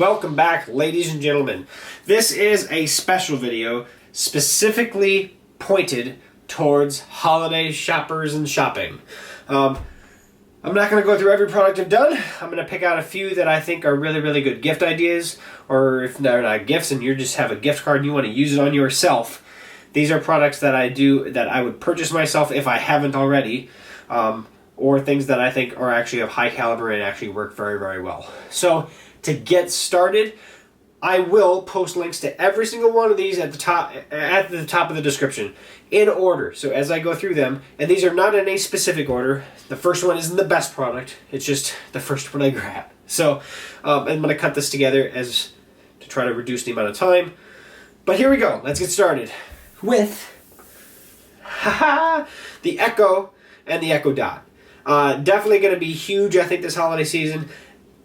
Welcome back, ladies and gentlemen. This is a special video specifically pointed towards holiday shoppers and shopping. I'm not going to go through every product I've done. I'm going to pick out a few that I think are really good gift ideas, or if they're not gifts and you just have a gift card and you want to use it on yourself. These are products that I would purchase myself if I haven't already, or things that I think are actually of high caliber and actually work very well. So to get started, I will post links to every single one of these at the top of the description in order. So as I go through them, and these are not in a specific order. The first one isn't the best product. It's just the first one I grab. So I'm going to cut this together to try to reduce the amount of time. But here we go. Let's get started with the Echo and the Echo Dot. Definitely going to be huge, I think, this holiday season.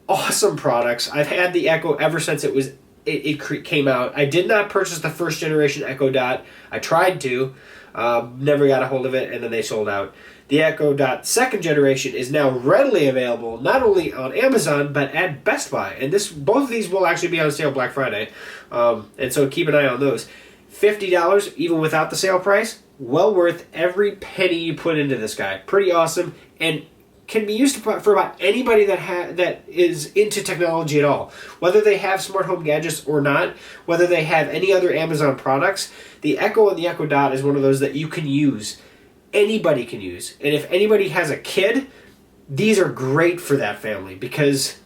Awesome products. I've had the Echo ever since it came out. I did not purchase the first generation Echo Dot. I tried to, never got a hold of it, and then they sold out. The Echo Dot second generation is now readily available not only on Amazon but at Best Buy, and both of these will actually be on sale Black Friday, and so keep an eye on those. $50 even without the sale price. Well worth every penny you put into this guy. Pretty awesome, and can be used for about anybody that is into technology at all. Whether they have smart home gadgets or not, whether they have any other Amazon products, the Echo and the Echo Dot is one of those that you can use. Anybody can use. And if anybody has a kid, these are great for that family because,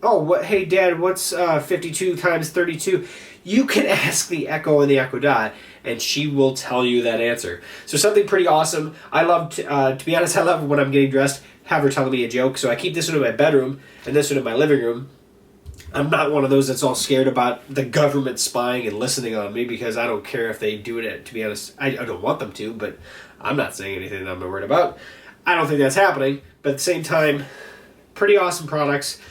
hey Dad, what's 52 times 32? You can ask the Echo and the Echo Dot, and she will tell you that answer. So something pretty awesome. I love, to be honest, I love when I'm getting dressed, have her telling me a joke. So I keep this one in my bedroom and this one in my living room. I'm not one of those that's all scared about the government spying and listening on me because I don't care if they do it. To be honest, I don't want them to, but I'm not saying anything that I'm worried about. I don't think that's happening, but at the same time, pretty awesome products.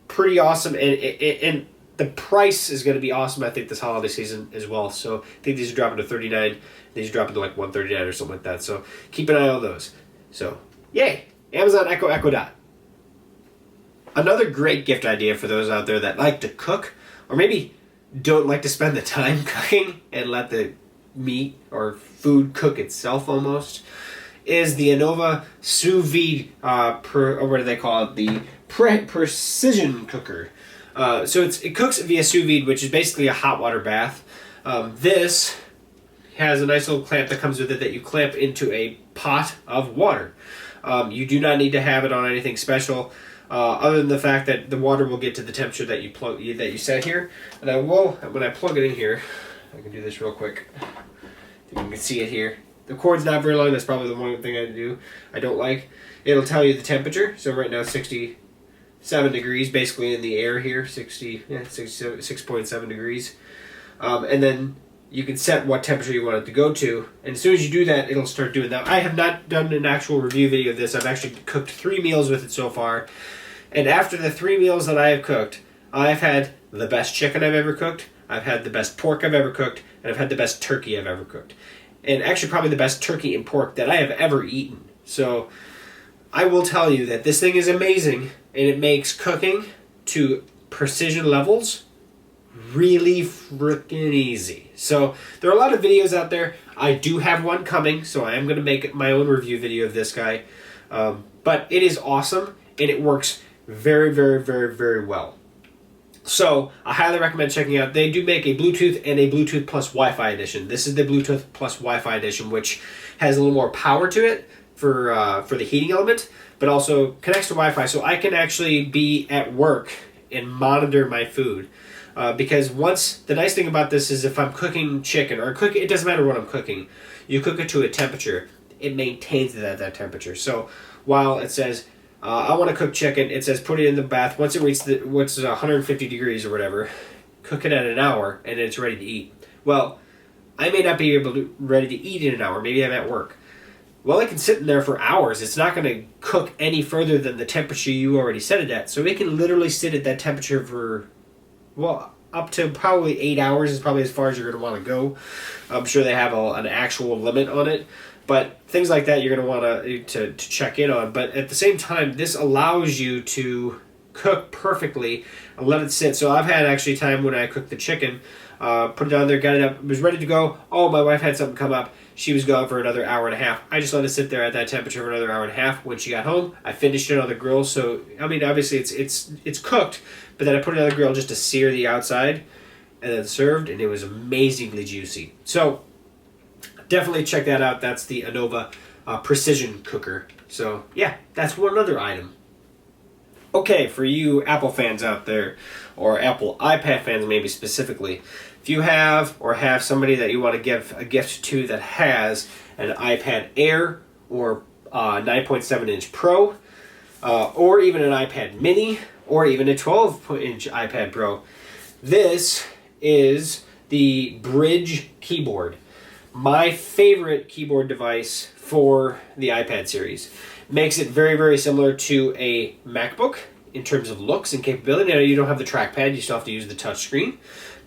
Pretty awesome, and the price is going to be awesome, I think, this holiday season as well. So I think these are dropping to $39. These are dropping to like $139 or something like that. So keep an eye on those. So, yay! Amazon Echo, Echo Dot. Another great gift idea for those out there that like to cook, or maybe don't like to spend the time cooking and let the meat or food cook itself almost, is the Anova Sous Vide, or what do they call it? The Precision Cooker. So it cooks via sous vide, which is basically a hot water bath. This has a nice little clamp that comes with it that you clamp into a pot of water. You do not need to have it on anything special, other than the fact that the water will get to the temperature that you set here. And I will, when I plug it in here, I can do this real quick. You can see it here. The cord's not very long. That's probably the one thing I don't like. It'll tell you the temperature. So right now it's 67 degrees, basically in the air here, 66.7 degrees. And then you can set what temperature you want it to go to. And as soon as you do that, it'll start doing that. I have not done an actual review video of this. I've actually cooked 3 meals with it so far. And after the 3 meals that I have cooked, I've had the best chicken I've ever cooked, I've had the best pork I've ever cooked, and I've had the best turkey I've ever cooked. And actually probably the best turkey and pork that I have ever eaten. So I will tell you that this thing is amazing, and it makes cooking to precision levels really freaking easy. So there are a lot of videos out there. I do have one coming, so I am going to make my own review video of this guy. But it is awesome, and it works very well. So I highly recommend checking out. They do make a Bluetooth and a Bluetooth plus Wi-Fi edition. This is the Bluetooth plus Wi-Fi edition, which has a little more power to it for the heating element, but also connects to Wi-Fi, so I can actually be at work and monitor my food. Because the nice thing about this is if I'm cooking chicken or it doesn't matter what I'm cooking, you cook it to a temperature, it maintains that temperature. So while it says I want to cook chicken, it says put it in the bath. Once it reaches what's 150 degrees or whatever, cook it at an hour and it's ready to eat. Well, I may not be ready to eat in an hour. Maybe I'm at work. Well, it can sit in there for hours. It's not going to cook any further than the temperature you already set it at. So it can literally sit at that temperature for, up to probably 8 hours is probably as far as you're going to want to go. I'm sure they have an actual limit on it. But things like that you're going to want to check in on. But at the same time, this allows you to cook perfectly and let it sit. So I've had actually time when I cooked the chicken, put it on there, got it up, it was ready to go. Oh, my wife had something come up. She was gone for another hour and a half. I just let it sit there at that temperature for another hour and a half. When she got home, I finished it on the grill. So I mean, obviously it's cooked, but then I put it on the grill just to sear the outside, and then served, and it was amazingly juicy. So definitely check that out. That's the Anova Precision Cooker. So yeah, that's one other item. Okay, for you Apple fans out there, or Apple iPad fans maybe specifically, if you have or have somebody that you want to give a gift to that has an iPad Air or 9.7-inch Pro, or even an iPad Mini, or even a 12-inch iPad Pro, this is the Bridge keyboard. My favorite keyboard device for the iPad series. Makes it very, very similar to a MacBook in terms of looks and capability. Now, you don't have the trackpad, you still have to use the touch screen,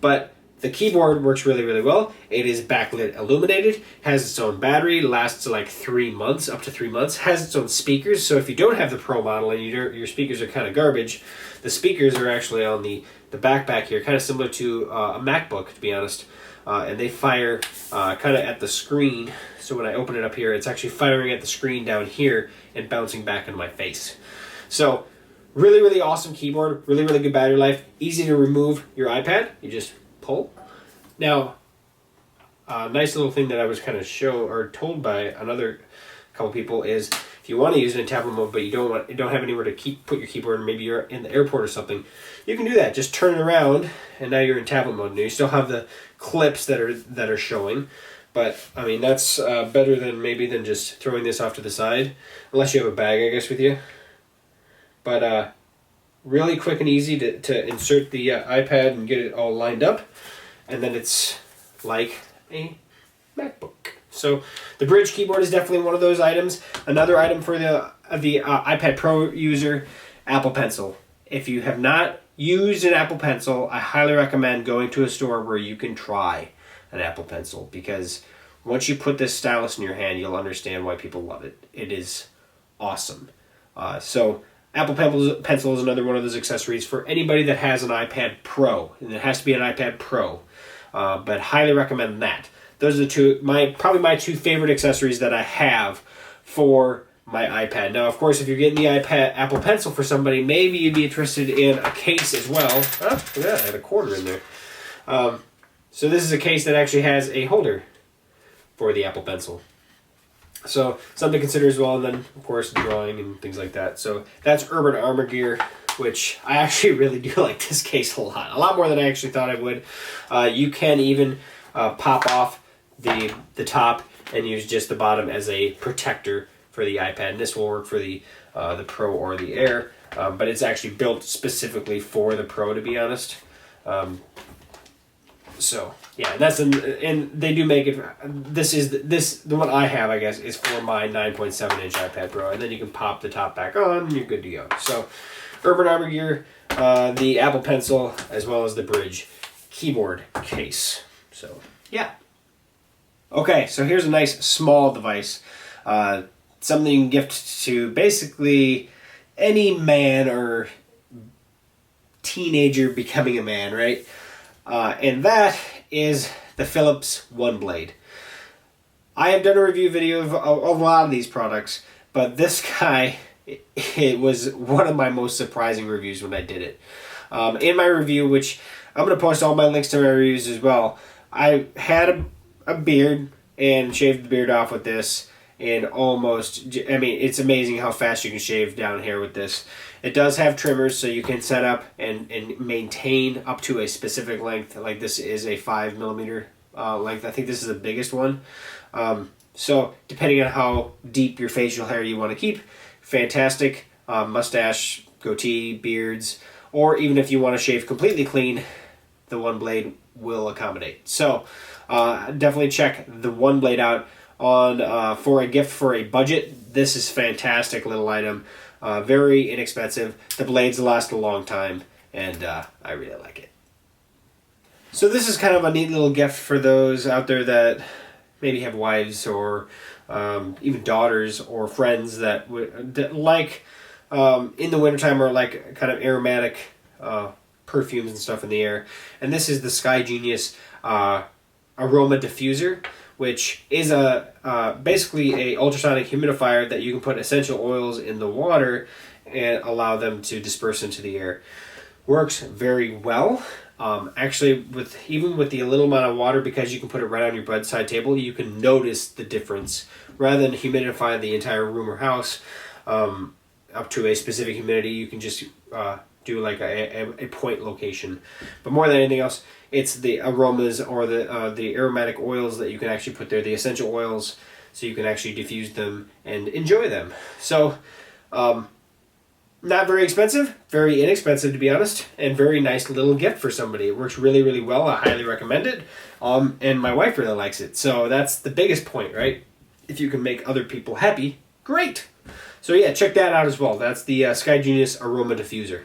but the keyboard works really, really well. It is backlit illuminated, has its own battery, lasts like 3 months, up to 3 months, has its own speakers, so if you don't have the Pro model and your speakers are kind of garbage, the speakers are actually on the back here, kind of similar to a MacBook, to be honest. And they fire kind of at the screen. So when I open it up here, it's actually firing at the screen down here and bouncing back into my face. So really, really awesome keyboard. Really, really good battery life. Easy to remove your iPad. You just pull. Now, a nice little thing that I was kind of told by another couple people is if you want to use it in tablet mode, but you don't have anywhere to put your keyboard, and maybe you're in the airport or something, you can do that. Just turn it around, and now you're in tablet mode. Now you still have the clips that are showing, but I mean that's better than just throwing this off to the side, unless you have a bag, I guess, with you. But really quick and easy to insert the iPad and get it all lined up, and then it's like a MacBook. So the Bridge keyboard is definitely one of those items. Another item for the iPad Pro user, Apple Pencil. If you have not used an Apple Pencil, I highly recommend going to a store where you can try an Apple Pencil, because once you put this stylus in your hand, you'll understand why people love it. It is awesome. So Apple Pencil is another one of those accessories for anybody that has an iPad Pro, and it has to be an iPad Pro. But highly recommend that. Those are probably my two favorite accessories that I have for my iPad. Now, of course, if you're getting the Apple Pencil for somebody, maybe you'd be interested in a case as well. Oh, look at that, I had a quarter in there. So this is a case that actually has a holder for the Apple Pencil. So something to consider as well, and then, of course, drawing and things like that. So that's Urban Armor Gear, which I actually really do like this case a lot more than I actually thought I would. You can even pop off the top and use just the bottom as a protector for the iPad, and this will work for the Pro or the Air, but it's actually built specifically for the Pro, to be honest. So yeah, and they do make it. The one I have, I guess, is for my 9.7-inch iPad Pro, and then you can pop the top back on, and you're good to go. So Urban Armor Gear, the Apple Pencil, as well as the Bridge keyboard case. So yeah. Okay, so here's a nice small device. Something you can gift to basically any man or teenager becoming a man, right? And that is the Phillips One Blade. I have done a review video of a lot of these products, but this guy, it was one of my most surprising reviews when I did it. In my review, which I'm going to post all my links to my reviews as well, I had a beard and shaved the beard off with this, and it's amazing how fast you can shave down hair with this. It does have trimmers, so you can set up and maintain up to a specific length. Like this is a 5mm length. I think this is the biggest one. So depending on how deep your facial hair you want to keep, fantastic. Mustache, goatee, beards, or even if you want to shave completely clean, the One Blade will accommodate. So definitely check the One Blade out on for a gift for a budget. This is fantastic little item. Very inexpensive. The blades last a long time, and I really like it. So this is kind of a neat little gift for those out there that maybe have wives or even daughters or friends that like in the wintertime are like kind of aromatic perfumes and stuff in the air. And this is the Sky Genius aroma diffuser, which is basically a ultrasonic humidifier that you can put essential oils in the water and allow them to disperse into the air. Works very well. Actually, even with the little amount of water, because you can put it right on your bedside table, you can notice the difference. Rather than humidify the entire room or house up to a specific humidity, you can just do like a point location. But more than anything else, it's the aromas or the aromatic oils that you can actually put there, the essential oils, so you can actually diffuse them and enjoy them. So, not very expensive, very inexpensive to be honest, and very nice little gift for somebody. It works really, really well. I highly recommend it. And my wife really likes it. So that's the biggest point, right? If you can make other people happy, great. So yeah, check that out as well. That's the Sky Genius Aroma Diffuser.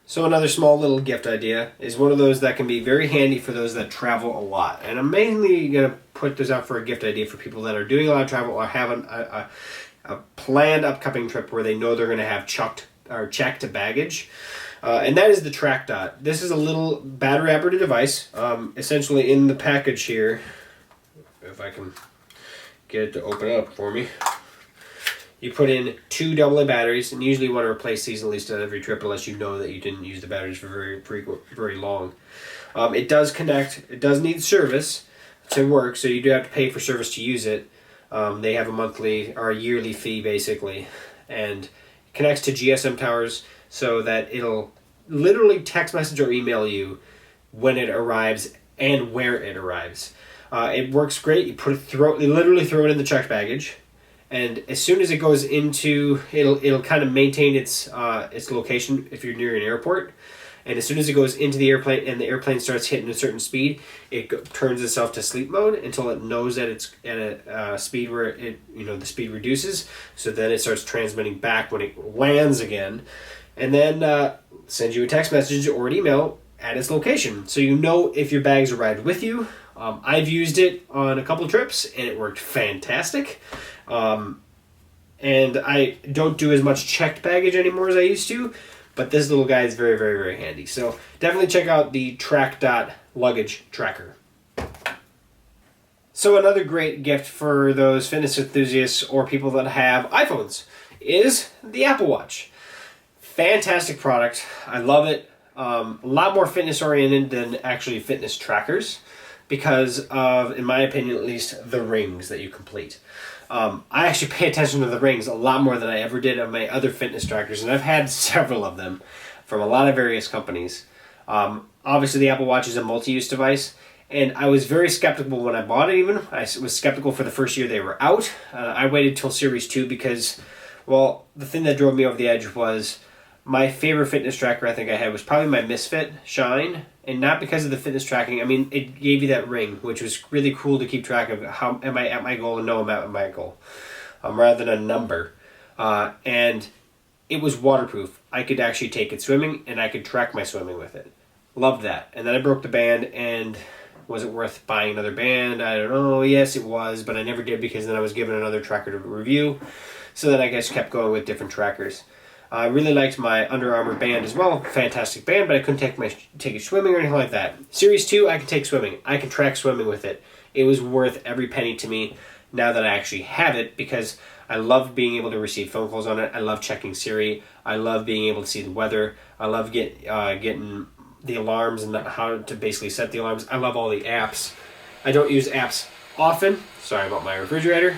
So another small little gift idea is one of those that can be very handy for those that travel a lot. And I'm mainly going to put this out for a gift idea for people that are doing a lot of travel or have a planned upcoming trip where they know they're going to have checked baggage. And that is the TrackDot. This is a little battery operated device. Essentially in the package here, if I can get it to open up for me, you put in 2 AA batteries, and usually you want to replace these at least on every trip unless you know that you didn't use the batteries for very long. It does connect. It does need service to work, so you do have to pay for service to use it. They have a monthly or a yearly fee basically, and it connects to GSM towers so that it'll literally text message or email you when it arrives and where it arrives. It works great. You literally throw it in the checked baggage, and as soon as it goes into, it'll kind of maintain its location if you're near an airport. And as soon as it goes into the airplane and the airplane starts hitting a certain speed, it turns itself to sleep mode until it knows that it's at a speed where the speed reduces. So then it starts transmitting back when it lands again, and then sends you a text message or an email at its location, so you know if your bags arrived with you. I've used it on a couple trips and it worked fantastic. And I don't do as much checked baggage anymore as I used to, but this little guy is very, very, very handy. So definitely check out the TrackDot luggage tracker. So another great gift for those fitness enthusiasts or people that have iPhones is the Apple Watch. Fantastic product. I love it. A lot more fitness oriented than actually fitness trackers because of, in my opinion at least, the rings that you complete. I actually pay attention to the rings a lot more than I ever did on my other fitness trackers, and I've had several of them from a lot of various companies. Obviously, the Apple Watch is a multi-use device, and I was very skeptical when I bought it even. I was skeptical for the first year they were out. I waited till Series 2 because, well, the thing that drove me over the edge was my favorite fitness tracker I think I had was probably my Misfit Shine, and not because of the fitness tracking. I mean, it gave you that ring, which was really cool to keep track of how am I at my goal and know I'm at my goal, rather than a number. And it was waterproof. I could actually take it swimming, and I could track my swimming with it. Loved that. And then I broke the band, and was it worth buying another band? I don't know. Yes, it was, but I never did because then I was given another tracker to review. So then I just kept going with different trackers. I really liked my Under Armour band as well. Fantastic band, but I couldn't take it swimming or anything like that. Series 2, I could take swimming. I could track swimming with it. It was worth every penny to me now that I actually have it because I love being able to receive phone calls on it. I love checking Siri. I love being able to see the weather. I love getting the alarms and how to basically set the alarms. I love all the apps. I don't use apps often. Sorry about my refrigerator.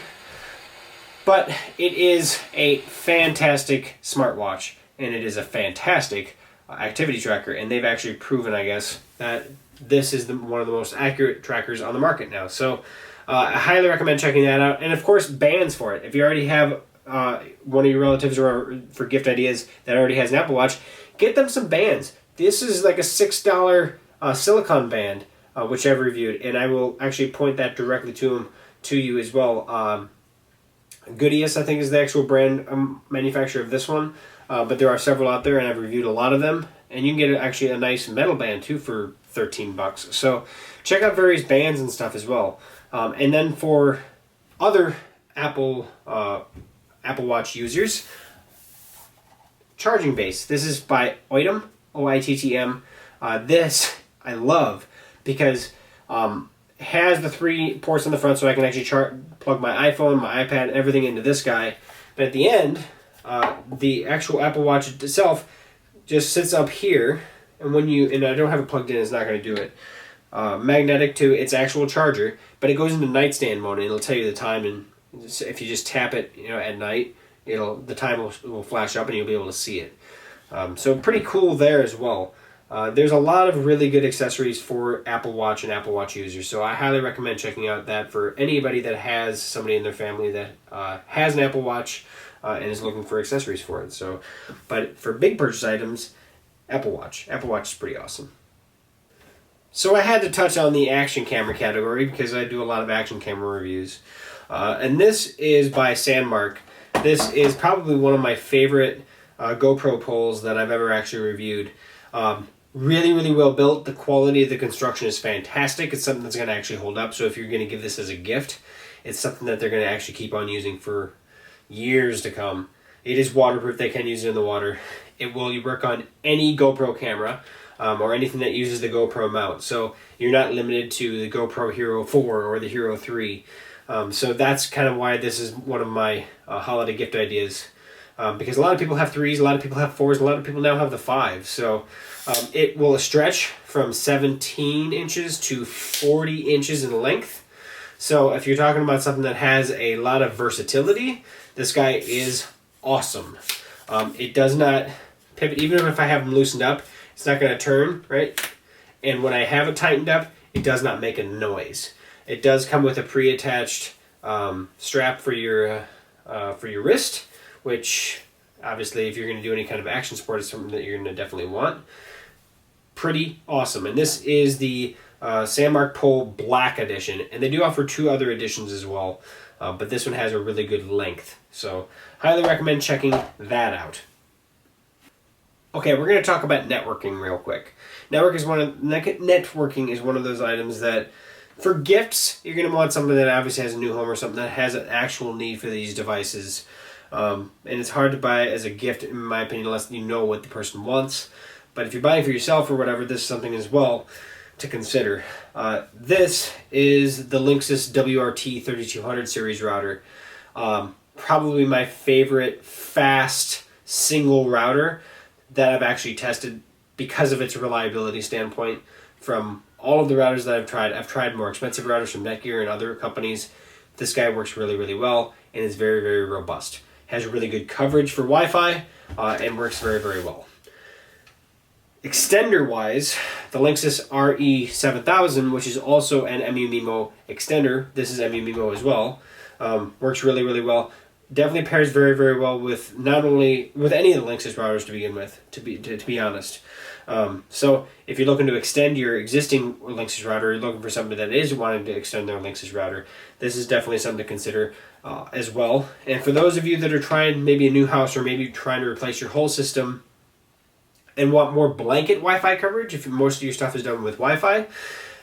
But it is a fantastic smartwatch, and it is a fantastic activity tracker, and they've actually proven, I guess, that this is one of the most accurate trackers on the market now. So I highly recommend checking that out. And, of course, bands for it. If you already have one of your relatives or for gift ideas that already has an Apple Watch, get them some bands. This is like a $6 silicone band, which I've reviewed, and I will actually point that directly to you as well. Goodius, I think, is the actual brand manufacturer of this one, but there are several out there, and I've reviewed a lot of them. And you can get actually a nice metal band too for $13. So check out various bands and stuff as well. And then for other Apple Watch users, charging base. This is by Oittm, OITTM. This I love because it has the 3 ports on the front, so I can actually plug my iPhone, my iPad, everything into this guy. But at the end, the actual Apple Watch itself just sits up here, and I don't have it plugged in, it's not going to do it. Magnetic to its actual charger, but it goes into nightstand mode, and it'll tell you the time. And if you just tap it, at night, the time will flash up, and you'll be able to see it. So pretty cool there as well. There's a lot of really good accessories for Apple Watch and Apple Watch users, so I highly recommend checking out that for anybody that has somebody in their family that has an Apple Watch and is looking for accessories for it. So, but for big purchase items, Apple Watch. Apple Watch is pretty awesome. So I had to touch on the action camera category because I do a lot of action camera reviews. And this is by Sandmark. This is probably one of my favorite GoPro poles that I've ever actually reviewed. Really, really well built. The quality of the construction is fantastic. It's something that's going to actually hold up. So if you're going to give this as a gift, it's something that they're going to actually keep on using for years to come. It is waterproof. They can use it in the water. It will work on any GoPro camera. Or anything that uses the GoPro mount. So you're not limited to the GoPro Hero 4 or the Hero 3. So that's kind of why this is one of my holiday gift ideas. Because a lot of people have 3s, a lot of people have 4s, a lot of people now have the 5. So it will stretch from 17 inches to 40 inches in length. So if you're talking about something that has a lot of versatility, this guy is awesome. It does not pivot, even if I have them loosened up. It's not going to turn, right? And when I have it tightened up, it does not make a noise. It does come with a pre-attached strap for your wrist, which obviously if you're going to do any kind of action sport is something that you're going to definitely want. Pretty awesome. And this is the Sandmark Pole Black Edition. And they do offer 2 other editions as well. But this one has a really good length. So highly recommend checking that out. Okay, we're going to talk about networking real quick. Networking is one of those items that, for gifts, you're going to want something that obviously has a new home or something that has an actual need for these devices. And it's hard to buy as a gift, in my opinion, unless you know what the person wants. But if you're buying for yourself or whatever, this is something as well to consider. This is the Linksys WRT 3200 series router. Probably my favorite fast single router that I've actually tested because of its reliability standpoint. From all of the routers that I've tried more expensive routers from Netgear and other companies. This guy works really, really well and is very, very robust. Has really good coverage for Wi-Fi and works very, very well. Extender-wise, the Linksys RE7000, which is also an MU-MIMO extender, this is MU-MIMO as well, works really, really well. Definitely pairs very, very well with not only with any of the Linksys routers to begin with, to be honest. So if you're looking to extend your existing Linksys router, you're looking for somebody that is wanting to extend their Linksys router, this is definitely something to consider as well. And for those of you that are trying maybe a new house or maybe trying to replace your whole system and want more blanket Wi-Fi coverage, if most of your stuff is done with Wi-Fi,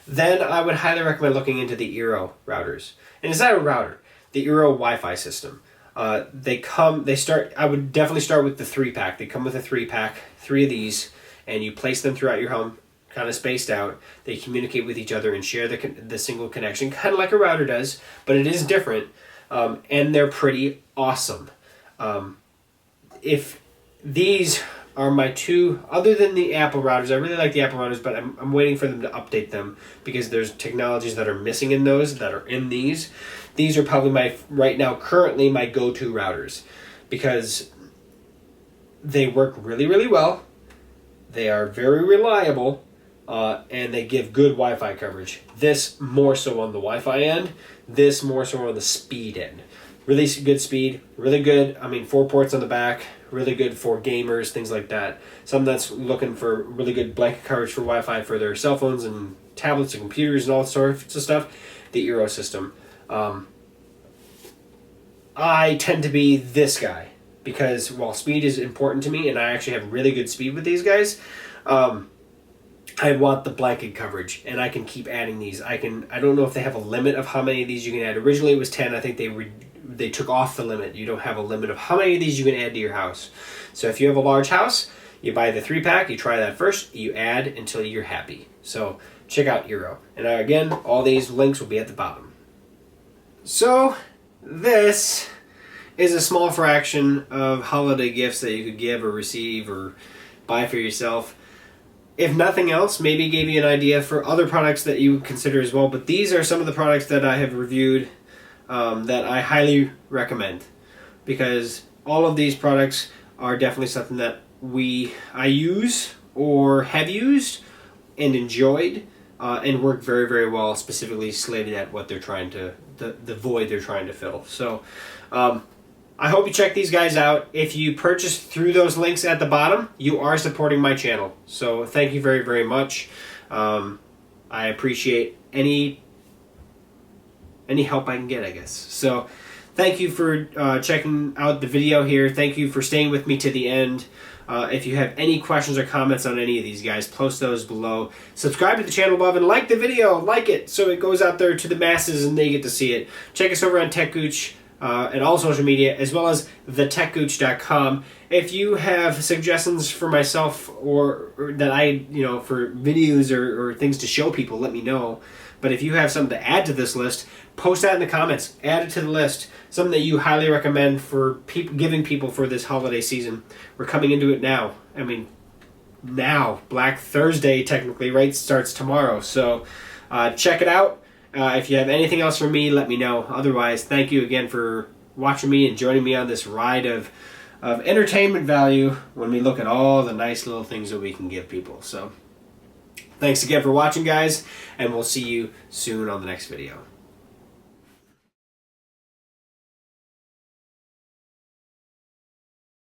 then I would highly recommend looking into the Eero routers. And it's not a router, the Eero Wi-Fi system. I would definitely start with the 3-pack. They come with a 3-pack, 3 of these, and you place them throughout your home, kind of spaced out. They communicate with each other and share the single connection, kind of like a router does, but it is different, and they're pretty awesome. If these are my 2, other than the Apple routers, I really like the Apple routers, but I'm waiting for them to update them because there's technologies that are missing in those that are in these. These are probably currently my go-to routers because they work really, really well. They are very reliable, and they give good Wi-Fi coverage. This more so on the Wi-Fi end, this more so on the speed end. Really good speed, really good, 4 ports on the back, really good for gamers, things like that. Someone that's looking for really good blanket coverage for Wi-Fi for their cell phones and tablets and computers and all sorts of stuff, the Eero system. I tend to be this guy because while speed is important to me and I actually have really good speed with these guys, I want the blanket coverage and I can keep adding these. I don't know if they have a limit of how many of these you can add. Originally it was 10. I think they took off the limit. You don't have a limit of how many of these you can add to your house. So if you have a large house, you buy the 3-pack, you try that first, you add until you're happy. So check out Eero. And again, all these links will be at the bottom. So this is a small fraction of holiday gifts that you could give or receive or buy for yourself. If nothing else, maybe gave you an idea for other products that you would consider as well. But these are some of the products that I have reviewed that I highly recommend, because all of these products are definitely something that I use or have used and enjoyed and work very, very well, specifically slated at what they're trying to, the void they're trying to fill. So I hope you check these guys out. If you purchase through those links at the bottom, you are supporting my channel. So thank you very, very much. I appreciate any help I can get, I guess. So thank you for checking out the video here. Thank you for staying with me to the end. If you have any questions or comments on any of these guys, post those below. Subscribe to the channel above and like the video. Like it so it goes out there to the masses and they get to see it. Check us over on TechGooch and all social media, as well as techgooch.com. If you have suggestions for myself or that for videos or things to show people, let me know. But if you have something to add to this list, post that in the comments. Add it to the list. Something that you highly recommend for giving people for this holiday season. We're coming into it now. I mean, now. Black Thursday, technically, right? Starts tomorrow. So check it out. If you have anything else for me, let me know. Otherwise, thank you again for watching me and joining me on this ride of entertainment value when we look at all the nice little things that we can give people. So thanks again for watching, guys, and we'll see you soon on the next video.